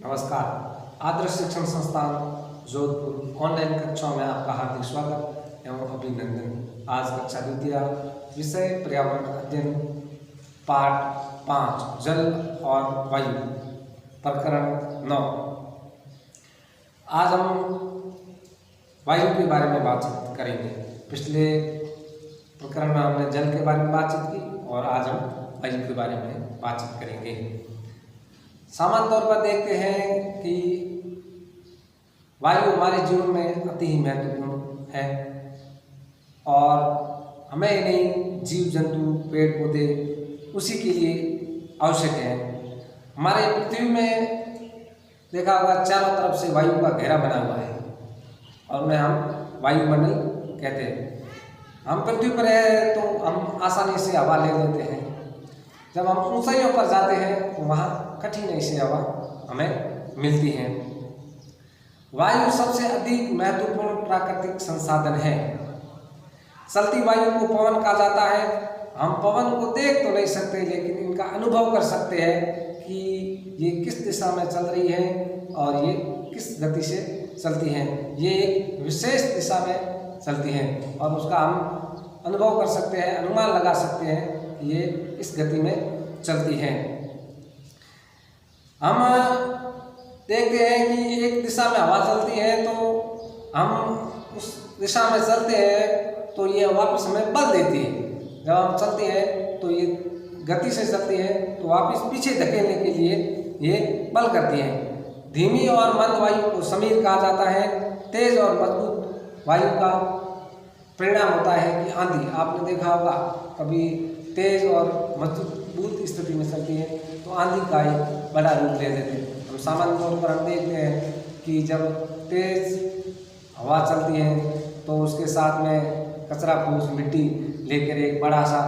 नमस्कार। आदर्श शिक्षण संस्थान जोधपुर ऑनलाइन कक्षाओं में आपका हार्दिक स्वागत एवं अभिनंदन। आज कक्षा द्वितीय विषय पर्यावरण अध्ययन पाठ 5 जल और वायु प्रकरण 9। आज हम वायु के बारे में बातचीत करेंगे। पिछले प्रकरण में हमने जल के बारे में बातचीत की और आज हम वायु के बारे में बातचीत करेंगे। सामान्य तौर पर देखते हैं कि वायु हमारे जीवन में अति ही महत्वपूर्ण है और हमें ही नहीं, जीव जंतु पेड़ पौधे उसी के लिए आवश्यक है। हमारे पृथ्वी में देखा होगा चारों तरफ से वायु का घेरा बना हुआ है और उन्हें हम वायुमंडल कहते हैं। हम पृथ्वी पर है तो हम आसानी से हवा ले लेते हैं। जब हम ऊंचाइयों पर जाते हैं तो वहाँ कठिनाई से हवा हमें मिलती है। वायु सबसे अधिक महत्वपूर्ण प्राकृतिक संसाधन है। चलती वायु को पवन कहा जाता है। हम पवन को देख तो नहीं सकते लेकिन इनका अनुभव कर सकते हैं कि ये किस दिशा में चल रही है और ये किस गति से चलती हैं। ये एक विशेष दिशा में चलती हैं और उसका हम अनुभव कर सकते हैं, अनुमान लगा सकते हैं कि ये इस गति में चलती हैं। हम देखते हैं कि एक दिशा में हवा चलती है तो हम उस दिशा में चलते हैं तो ये वापस हमें बल देती है। जब हम चलते हैं तो ये गति से चलती है तो वापस पीछे धकेलने के लिए ये बल करती है। धीमी और मंद वायु को समीर कहा जाता है। तेज और मजबूत वायु का परिणाम होता है कि आंधी। आपने देखा होगा कभी तेज और मजबूत स्थिति में चलती है तो आंधी का एक बड़ा रूप ले लेते हैं। हम सामान्य तौर पर हम देखते हैं कि जब तेज हवा चलती है तो उसके साथ में कचरा फूस मिट्टी लेकर एक बड़ा सा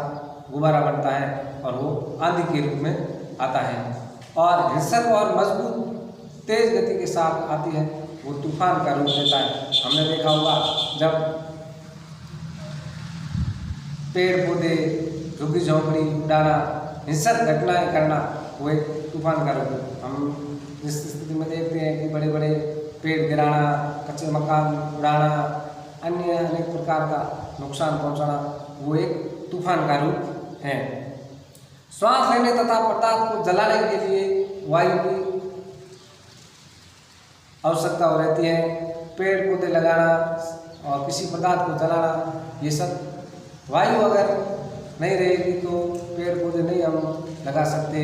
गुब्बारा बनता है और वो आंधी के रूप में आता है। और हिंसक और मजबूत तेज गति के साथ आती है वो तूफान का रूप लेता है। हमने देखा होगा जब पेड़ पौधे झुग्गी झोंपड़ी उड़ाना, हिंसक घटनाएं करना, वो एक तूफान का रूप। हम जिस स्थिति में देखते हैं कि बड़े बड़े पेड़ गिराना, कच्चे मकान उड़ाना, अन्य अनेक प्रकार का नुकसान पहुंचाना, वो एक तूफान का रूप है। श्वास लेने तथा पदार्थ को जलाने के लिए वायु की आवश्यकता हो रहती है। पेड़ पौधे लगाना और किसी पदार्थ को जलाना, ये सब वायु अगर नहीं रहेगी तो पेड़ पौधे नहीं हम लगा सकते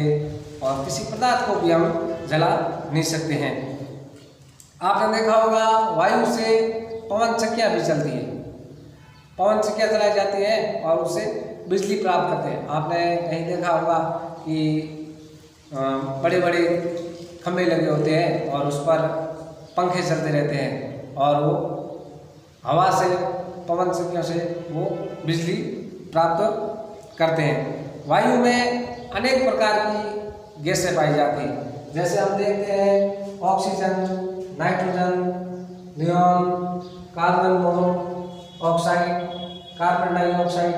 और किसी पदार्थ को भी हम जला नहीं सकते हैं। आपने देखा होगा वायु से पवन चक्कियाँ भी चलती है। पवन चक्कियाँ चलाई जाती हैं और उससे बिजली प्राप्त करते हैं। आपने कहीं देखा होगा कि बड़े बड़े खंभे लगे होते हैं और उस पर पंखे चलते रहते हैं और वो हवा से, पवन चक्कियों से वो बिजली प्राप्त करते हैं। वायु में अनेक प्रकार की गैसें पाई जाती हैं। जैसे हम देखते हैं oxygen, nitrogen, neon, carbon monoxide, carbon dioxide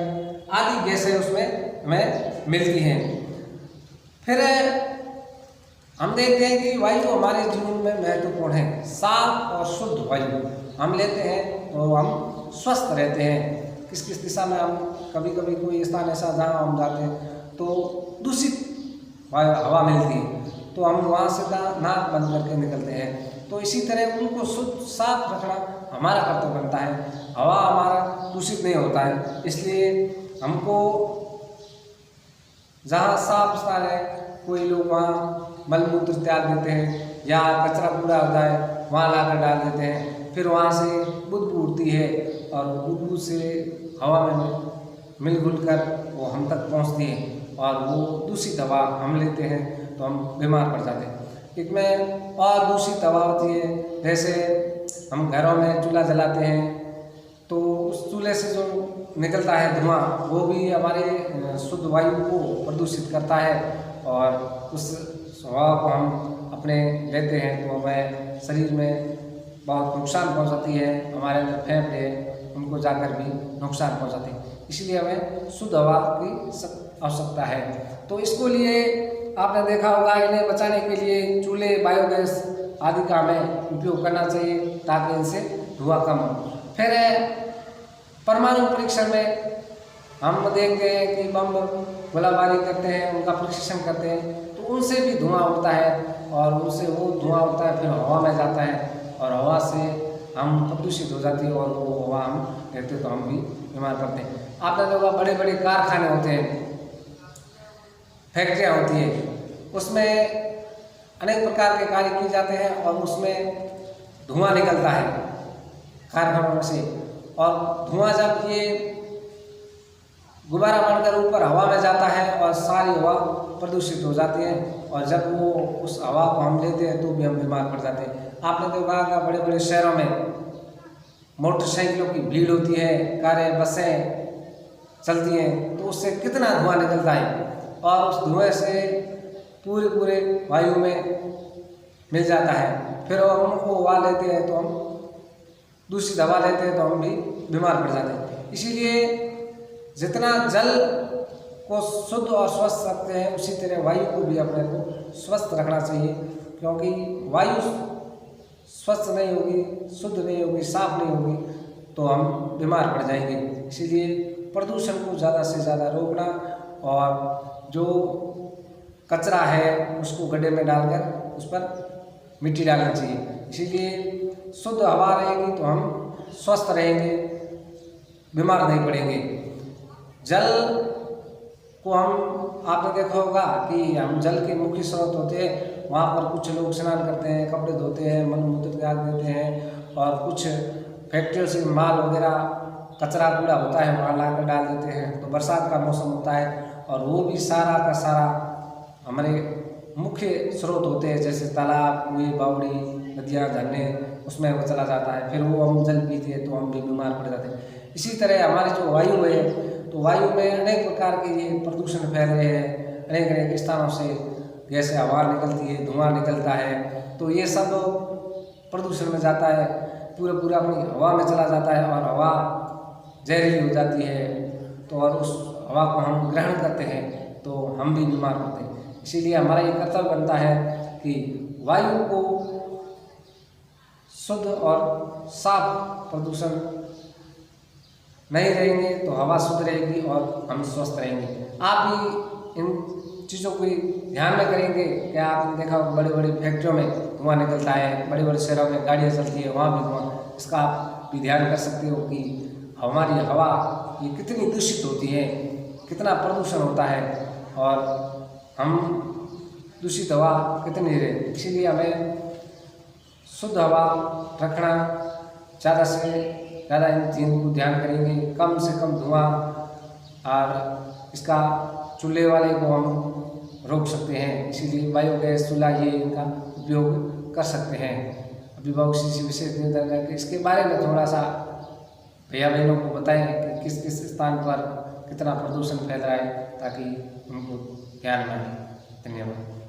आदि गैसें उसमें हमें मिलती हैं। फिर हम देखते हैं कि वायु हमारे जीवन में महत्वपूर्ण है। साफ और शुद्ध वायु हम लेते हैं तो हम स्वस्थ रहते हैं। किस किस दिशा में हम कभी कभी कोई स्थान ऐसा जहाँ हम जाते हैं तो दूषित हवा मिलती है तो हम वहाँ से नाक बंद करके निकलते हैं। तो इसी तरह उनको शुद्ध साफ रखना हमारा कर्तव्य बनता है। हवा हमारा दूषित नहीं होता है, इसलिए हमको जहाँ साफ स्थान है, कोई लोग वहाँ मलमूत्र त्याग देते हैं या कचरा कूड़ा होता है वहाँ लाकर डाल देते हैं। फिर वहाँ से बदबू उठती है और बदबू से हवा में मिलजुल कर वो हम तक पहुँचती है और वो दूषित हवा हम लेते हैं तो हम बीमार पड़ जाते हैं। इसमें और दूषित हवा होती है, जैसे हम घरों में चूल्हा जलाते हैं तो उस चूल्हे से जो निकलता है धुआं वो भी हमारे शुद्ध वायु को प्रदूषित करता है और उस हवा को हम अपने लेते हैं तो हमें शरीर में बहुत नुकसान पहुंचाती है। हमारे अंदर फेफड़े उनको जाकर भी नुकसान पहुंचाती है। इसलिए हमें शुद्ध हवा की आवश्यकता है। तो इसको लिए आपने देखा होगा इन्हें बचाने के लिए चूल्हे, बायोगैस आदि का हमें उपयोग करना चाहिए ताकि इनसे धुआं कम हो। फिर परमाणु परीक्षण में हम देखते हैं कि बम गोलाबारी करते हैं, उनका परीक्षण करते हैं तो उनसे भी धुआं उठता है और उनसे वो धुआं उठता है फिर हवा में जाता है और हवा से हम प्रदूषित हो जाती है और वो हवा हम लेते तो हम भी बीमार पड़ते हैं। आपने देखा बड़े बड़े कारखाने होते हैं, फैक्ट्रियाँ होती है, उसमें अनेक प्रकार के कार्य किए जाते हैं और उसमें धुआं निकलता है कारखानों से और धुआं जब ये गुब्बारा बनकर ऊपर हवा में जाता है और सारी हवा प्रदूषित हो जाती है और जब वो उस हवा को हम लेते हैं तो भी हम बीमार पड़ जाते हैं। आपने देखा कि बड़े बड़े शहरों में मोटरसाइकिलों की भीड़ होती है, कारें, बसें चलती हैं तो उससे कितना धुआं निकलता है और उस धुएं से पूरे वायु में मिल जाता है। फिर हम उनको हवा लेते हैं तो हम दूषित हवा लेते हैं तो हम भी बीमार पड़ जाते हैं। इसीलिए जितना जल को शुद्ध और स्वस्थ रखते हैं उसी तरह वायु को भी अपने को स्वस्थ रखना चाहिए, क्योंकि वायु स्वस्थ नहीं होगी, शुद्ध नहीं होगी, साफ नहीं होगी तो हम बीमार पड़ जाएंगे। इसीलिए प्रदूषण को ज़्यादा से ज़्यादा रोकना और जो कचरा है उसको गड्ढे में डालकर उस पर मिट्टी डालना चाहिए। इसीलिए शुद्ध हवा रहेगी तो हम स्वस्थ रहेंगे, बीमार नहीं पड़ेंगे। जल को हम आपने देखा होगा कि हम जल के मुख्य स्रोत होते हैं, वहाँ पर कुछ लोग स्नान करते हैं, कपड़े धोते हैं, मलमूत्र त्याग देते हैं और कुछ फैक्ट्रियों से माल वगैरह कचरा कूड़ा होता है वहाँ ला कर डाल देते हैं। तो बरसात का मौसम होता है और वो भी सारा का सारा हमारे मुख्य स्रोत होते हैं, जैसे तालाब, कुएं, बावड़ी, नदियाँ, झरने, उसमें वो चला जाता है। फिर वो हम जल पीते हैं तो हम भी बीमार पड़ जाते हैं। इसी तरह हमारी जो वायु है तो वायु में अनेक प्रकार के ये प्रदूषण फैल रहे हैं, अनेक अनेक स्थानों से जैसे हवा निकलती है, धुआं निकलता है तो ये सब प्रदूषण में जाता है, पूरा अपनी हवा में चला जाता है और हवा जहरीली हो जाती है तो और उस हवा को हम ग्रहण करते हैं तो हम भी बीमार होते हैं। इसीलिए हमारा ये कर्तव्य बनता है कि वायु को शुद्ध और साफ प्रदूषण नहीं रहेंगे तो हवा शुद्ध रहेगी और हम स्वस्थ रहेंगे। आप भी इन चीज़ों को ध्यान में करेंगे। क्या आपने देखा बड़े बड़े फैक्ट्रियों में धुआं निकलता है, बड़े बड़े शहरों में गाड़ियाँ चलती है वहाँ भी धुआं, इसका आप भी ध्यान कर सकते हो कि हमारी हवा ये कितनी दूषित होती है, कितना प्रदूषण होता है और हम दूषित हवा कितनी रहे। इसीलिए हमें शुद्ध हवा रखना, ज़्यादा से ज़्यादा इन चीज़ों को ध्यान करेंगे, कम से कम धुआं और इसका चूल्हे वाले को हम रोक सकते हैं। इसीलिए बायोगैस चूल्हा ये इनका उपयोग कर सकते हैं। अभिभावक से विशेष निवेदन है कि इसके बारे में थोड़ा सा भैया बहनों को बताएं कि किस किस स्थान पर कितना प्रदूषण फैल रहा है ताकि उनको ज्ञान मिले। धन्यवाद।